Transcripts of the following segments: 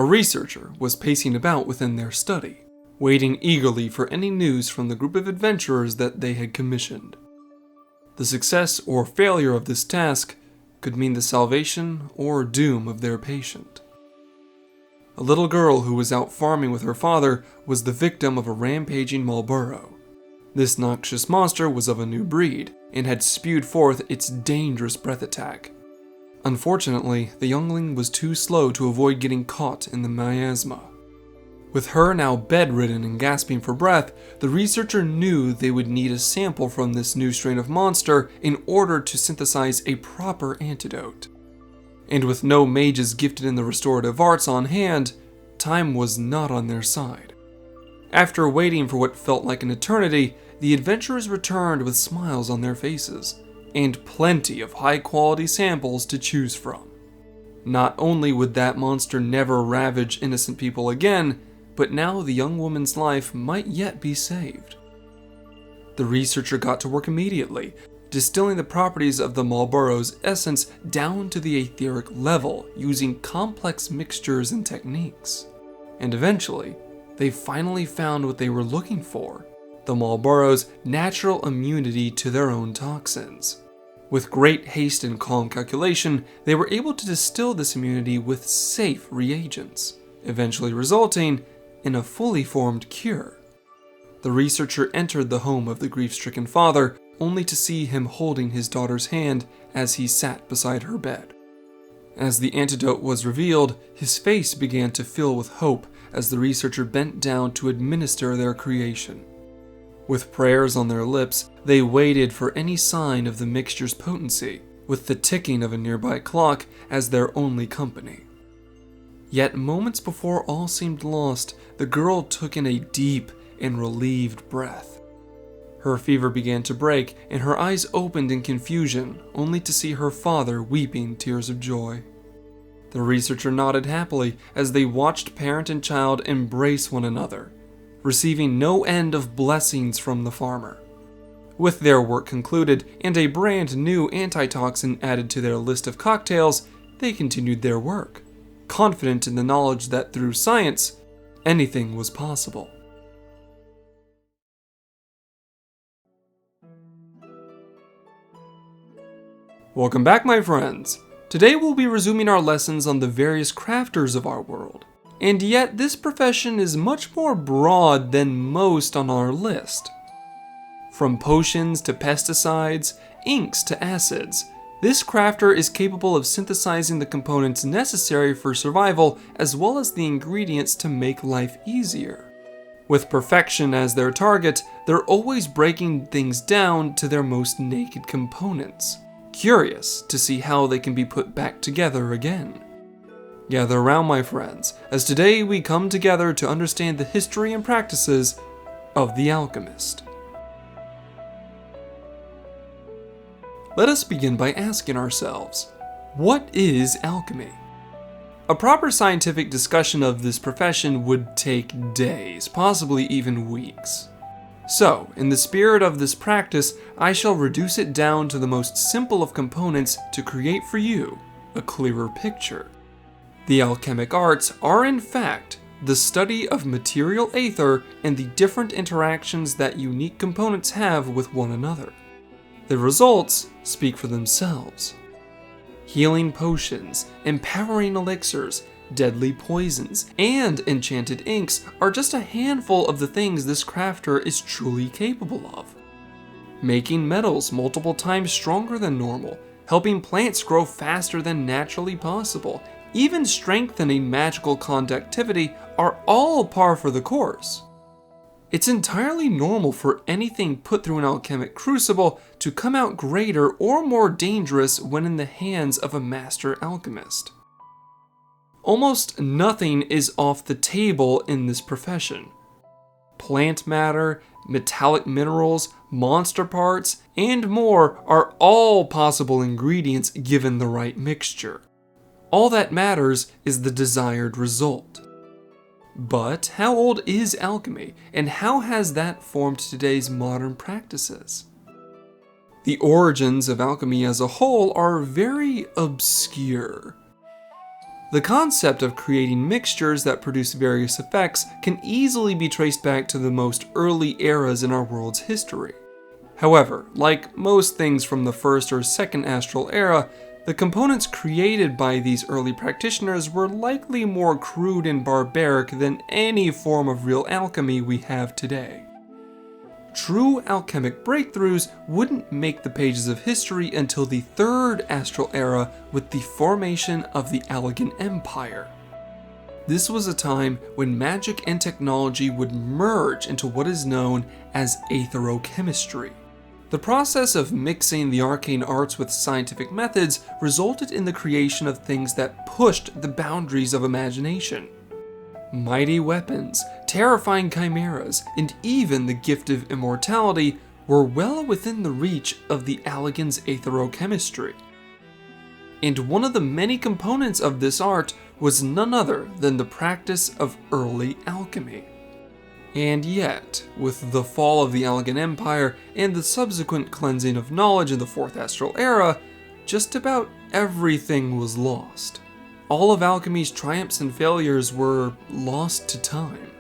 researcher was pacing about within their study, waiting eagerly for any news from the group of adventurers that they had commissioned. The success or failure of this task could mean the salvation or doom of their patient. A little girl who was out farming with her father was the victim of a rampaging Marlboro. This noxious monster was of a new breed and had spewed forth its dangerous breath attack. Unfortunately, the youngling was too slow to avoid getting caught in the miasma. With her now bedridden and gasping for breath, the researcher knew they would need a sample from this new strain of monster in order to synthesize a proper antidote. And with no mages gifted in the restorative arts on hand, time was not on their side. After waiting for what felt like an eternity, the adventurers returned with smiles on their faces, and plenty of high-quality samples to choose from. Not only would that monster never ravage innocent people again, but now the young woman's life might yet be saved. The researcher got to work immediately, distilling the properties of the Marlboro's essence down to the etheric level using complex mixtures and techniques. And eventually, they finally found what they were looking for: the Marlboro's natural immunity to their own toxins. With great haste and calm calculation, they were able to distill this immunity with safe reagents, eventually resulting in a fully formed cure. The researcher entered the home of the grief-stricken father, only to see him holding his daughter's hand as he sat beside her bed. As the antidote was revealed, his face began to fill with hope as the researcher bent down to administer their creation. With prayers on their lips, they waited for any sign of the mixture's potency, with the ticking of a nearby clock as their only company. Yet moments before all seemed lost, the girl took in a deep and relieved breath. Her fever began to break, and her eyes opened in confusion, only to see her father weeping tears of joy. The researcher nodded happily as they watched parent and child embrace one another, receiving no end of blessings from the farmer. With their work concluded and a brand new antitoxin added to their list of cocktails, they continued their work, confident in the knowledge that through science, anything was possible. Welcome back, my friends. Today we'll be resuming our lessons on the various crafters of our world. And yet this profession is much more broad than most on our list. From potions to pesticides, inks to acids, this crafter is capable of synthesizing the components necessary for survival as well as the ingredients to make life easier. With perfection as their target, they're always breaking things down to their most naked components, curious to see how they can be put back together again. Gather around, my friends, as today we come together to understand the history and practices of the Alchemist. Let us begin by asking ourselves, what is alchemy? A proper scientific discussion of this profession would take days, possibly even weeks. So, in the spirit of this practice, I shall reduce it down to the most simple of components to create for you a clearer picture. The alchemic arts are, in fact, the study of material aether and the different interactions that unique components have with one another. The results speak for themselves. Healing potions, empowering elixirs, deadly poisons, and enchanted inks are just a handful of the things this crafter is truly capable of. Making metals multiple times stronger than normal, helping plants grow faster than naturally possible, even strengthening magical conductivity are all par for the course. It's entirely normal for anything put through an alchemic crucible to come out greater or more dangerous when in the hands of a master alchemist. Almost nothing is off the table in this profession. Plant matter, metallic minerals, monster parts, and more are all possible ingredients given the right mixture. All that matters is the desired result. But how old is alchemy, and how has that formed today's modern practices? The origins of alchemy as a whole are very obscure. The concept of creating mixtures that produce various effects can easily be traced back to the most early eras in our world's history. However, like most things from the first or second astral era, the components created by these early practitioners were likely more crude and barbaric than any form of real alchemy we have today. True alchemic breakthroughs wouldn't make the pages of history until the third astral era with the formation of the Alchemist Empire. This was a time when magic and technology would merge into what is known as aetherochemistry. The process of mixing the arcane arts with scientific methods resulted in the creation of things that pushed the boundaries of imagination. Mighty weapons, terrifying chimeras, and even the gift of immortality were well within the reach of the Alchemist's aetherochemistry. And one of the many components of this art was none other than the practice of early alchemy. And yet, with the fall of the Alchemist Empire and the subsequent cleansing of knowledge in the Fourth Astral Era, just about everything was lost. All of alchemy's triumphs and failures were lost to time.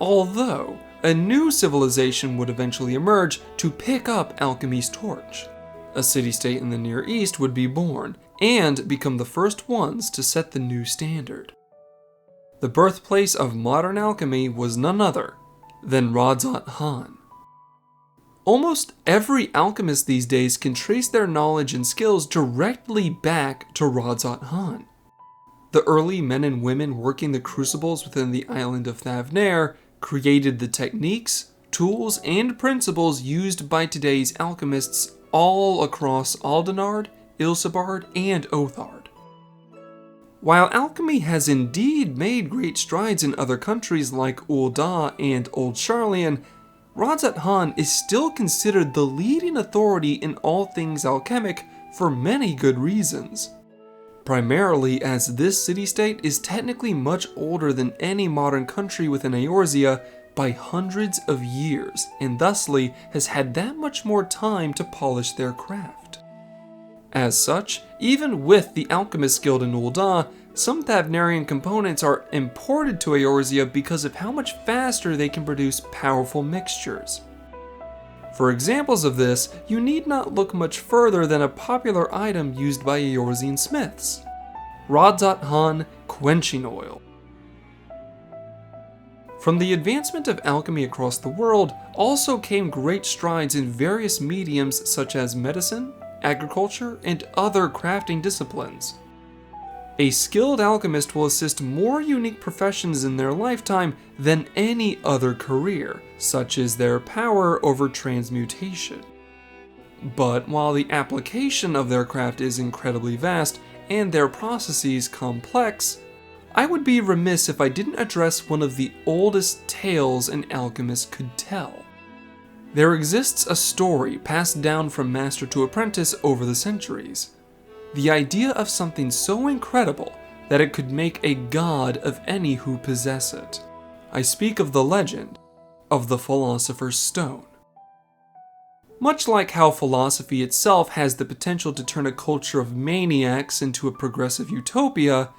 Although, a new civilization would eventually emerge to pick up alchemy's torch. A city-state in the Near East would be born, and become the first ones to set the new standard. The birthplace of modern alchemy was none other than Radzat Han. Almost every alchemist these days can trace their knowledge and skills directly back to Radzat Han. The early men and women working the crucibles within the island of Thavnair created the techniques, tools, and principles used by today's alchemists all across Aldenard, Ilsabard, and Othard. While alchemy has indeed made great strides in other countries like Ul'dah and Old Sharlayan, Radzat Han is still considered the leading authority in all things alchemic for many good reasons. Primarily as this city-state is technically much older than any modern country within Eorzea by hundreds of years, and thusly has had that much more time to polish their craft. As such, even with the Alchemist Guild in Ul'dah, some Thavnarian components are imported to Eorzea because of how much faster they can produce powerful mixtures. For examples of this, you need not look much further than a popular item used by Eorzean smiths: Radzat Han Quenching Oil. From the advancement of alchemy across the world also came great strides in various mediums such as medicine, agriculture, and other crafting disciplines. A skilled alchemist will assist more unique professions in their lifetime than any other career, such as their power over transmutation. But while the application of their craft is incredibly vast and their processes complex, I would be remiss if I didn't address one of the oldest tales an alchemist could tell. There exists a story passed down from master to apprentice over the centuries. The idea of something so incredible that it could make a god of any who possess it. I speak of the legend of the Philosopher's Stone. Much like how philosophy itself has the potential to turn a culture of maniacs into a progressive utopia,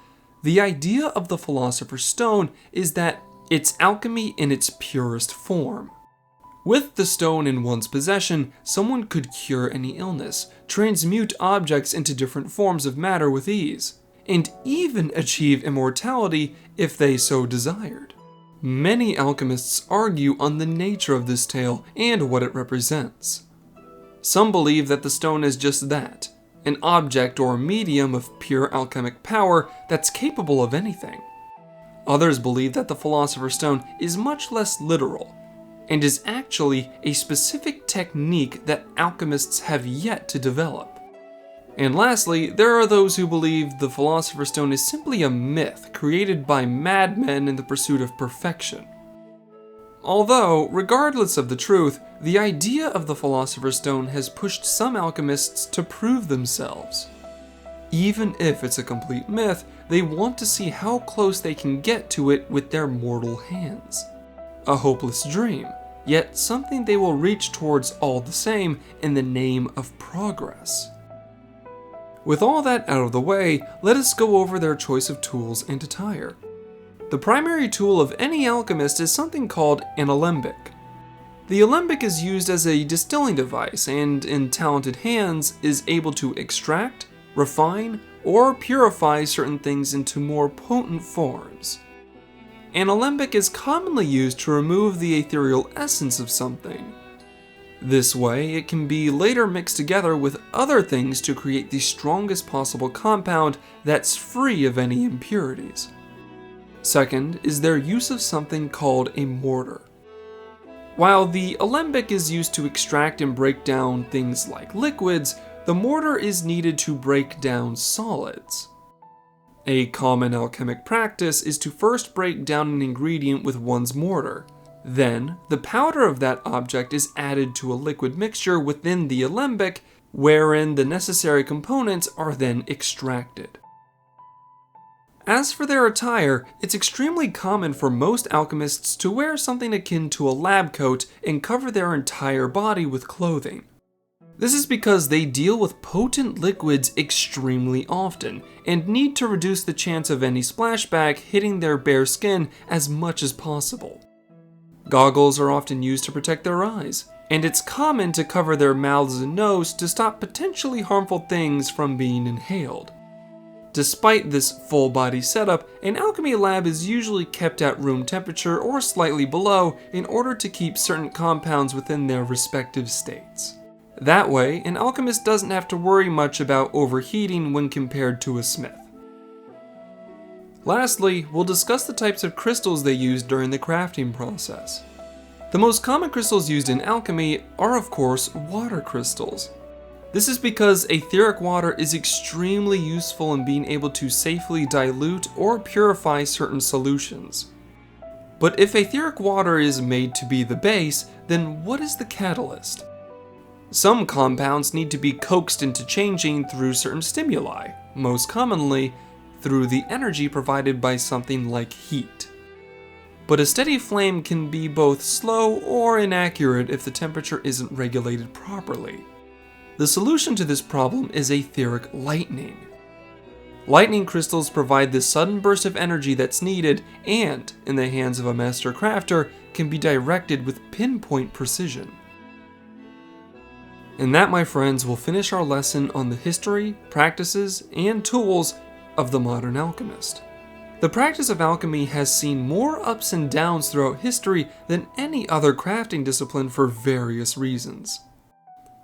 the idea of the Philosopher's Stone is that it's alchemy in its purest form. With the stone in one's possession, someone could cure any illness, transmute objects into different forms of matter with ease, and even achieve immortality if they so desired. Many alchemists argue on the nature of this tale and what it represents. Some believe that the stone is just that, an object or medium of pure alchemic power that's capable of anything. Others believe that the Philosopher's Stone is much less literal, and is actually a specific technique that alchemists have yet to develop. And lastly, there are those who believe the Philosopher's Stone is simply a myth created by madmen in the pursuit of perfection. Although, regardless of the truth, the idea of the Philosopher's Stone has pushed some alchemists to prove themselves. Even if it's a complete myth, they want to see how close they can get to it with their mortal hands. A hopeless dream, yet something they will reach towards all the same in the name of progress. With all that out of the way, let us go over their choice of tools and attire. The primary tool of any alchemist is something called an alembic. The alembic is used as a distilling device and, in talented hands, is able to extract, refine, or purify certain things into more potent forms. An alembic is commonly used to remove the ethereal essence of something. This way, it can be later mixed together with other things to create the strongest possible compound that's free of any impurities. Second is their use of something called a mortar. While the alembic is used to extract and break down things like liquids, the mortar is needed to break down solids. A common alchemic practice is to first break down an ingredient with one's mortar. Then, the powder of that object is added to a liquid mixture within the alembic, wherein the necessary components are then extracted. As for their attire, it's extremely common for most alchemists to wear something akin to a lab coat and cover their entire body with clothing. This is because they deal with potent liquids extremely often, and need to reduce the chance of any splashback hitting their bare skin as much as possible. Goggles are often used to protect their eyes, and it's common to cover their mouths and nose to stop potentially harmful things from being inhaled. Despite this full-body setup, an alchemy lab is usually kept at room temperature or slightly below in order to keep certain compounds within their respective states. That way, an alchemist doesn't have to worry much about overheating when compared to a smith. Lastly, we'll discuss the types of crystals they use during the crafting process. The most common crystals used in alchemy are, of course, water crystals. This is because etheric water is extremely useful in being able to safely dilute or purify certain solutions. But if etheric water is made to be the base, then what is the catalyst? Some compounds need to be coaxed into changing through certain stimuli, most commonly through the energy provided by something like heat. But a steady flame can be both slow or inaccurate if the temperature isn't regulated properly. The solution to this problem is etheric lightning. Lightning crystals provide the sudden burst of energy that's needed and, in the hands of a master crafter, can be directed with pinpoint precision. And that, my friends, will finish our lesson on the history, practices, and tools of the modern alchemist. The practice of alchemy has seen more ups and downs throughout history than any other crafting discipline for various reasons.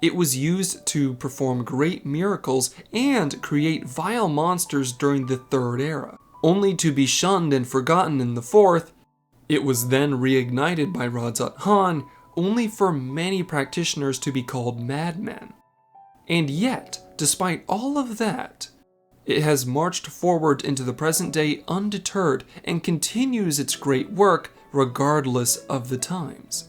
It was used to perform great miracles and create vile monsters during the Third Era, only to be shunned and forgotten in the Fourth. It was then reignited by Radzat Khan, only for many practitioners to be called madmen. And yet, despite all of that, it has marched forward into the present day undeterred and continues its great work regardless of the times.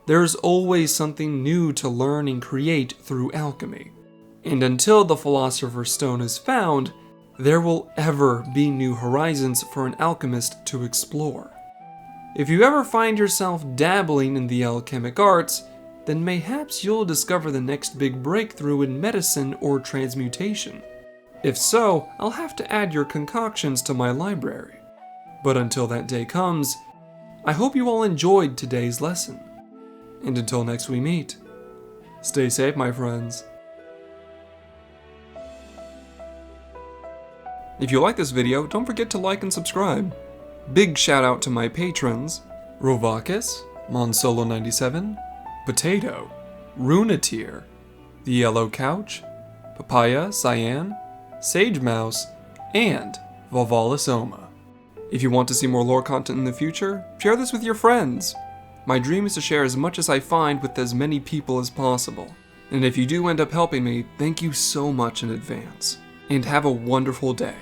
There's always something new to learn and create through alchemy. And until the Philosopher's Stone is found, there will ever be new horizons for an alchemist to explore. If you ever find yourself dabbling in the alchemic arts, then mayhaps you'll discover the next big breakthrough in medicine or transmutation. If so, I'll have to add your concoctions to my library. But until that day comes, I hope you all enjoyed today's lesson. And until next we meet, stay safe, my friends. If you like this video, don't forget to like and subscribe. Big shout out to my patrons, Rovakis, Monsolo97, Potato, Runeteer, The Yellow Couch, Papaya, Cyan, Sage Mouse, and Volvolisoma. If you want to see more lore content in the future, share this with your friends. My dream is to share as much as I find with as many people as possible. And if you do end up helping me, thank you so much in advance. And have a wonderful day.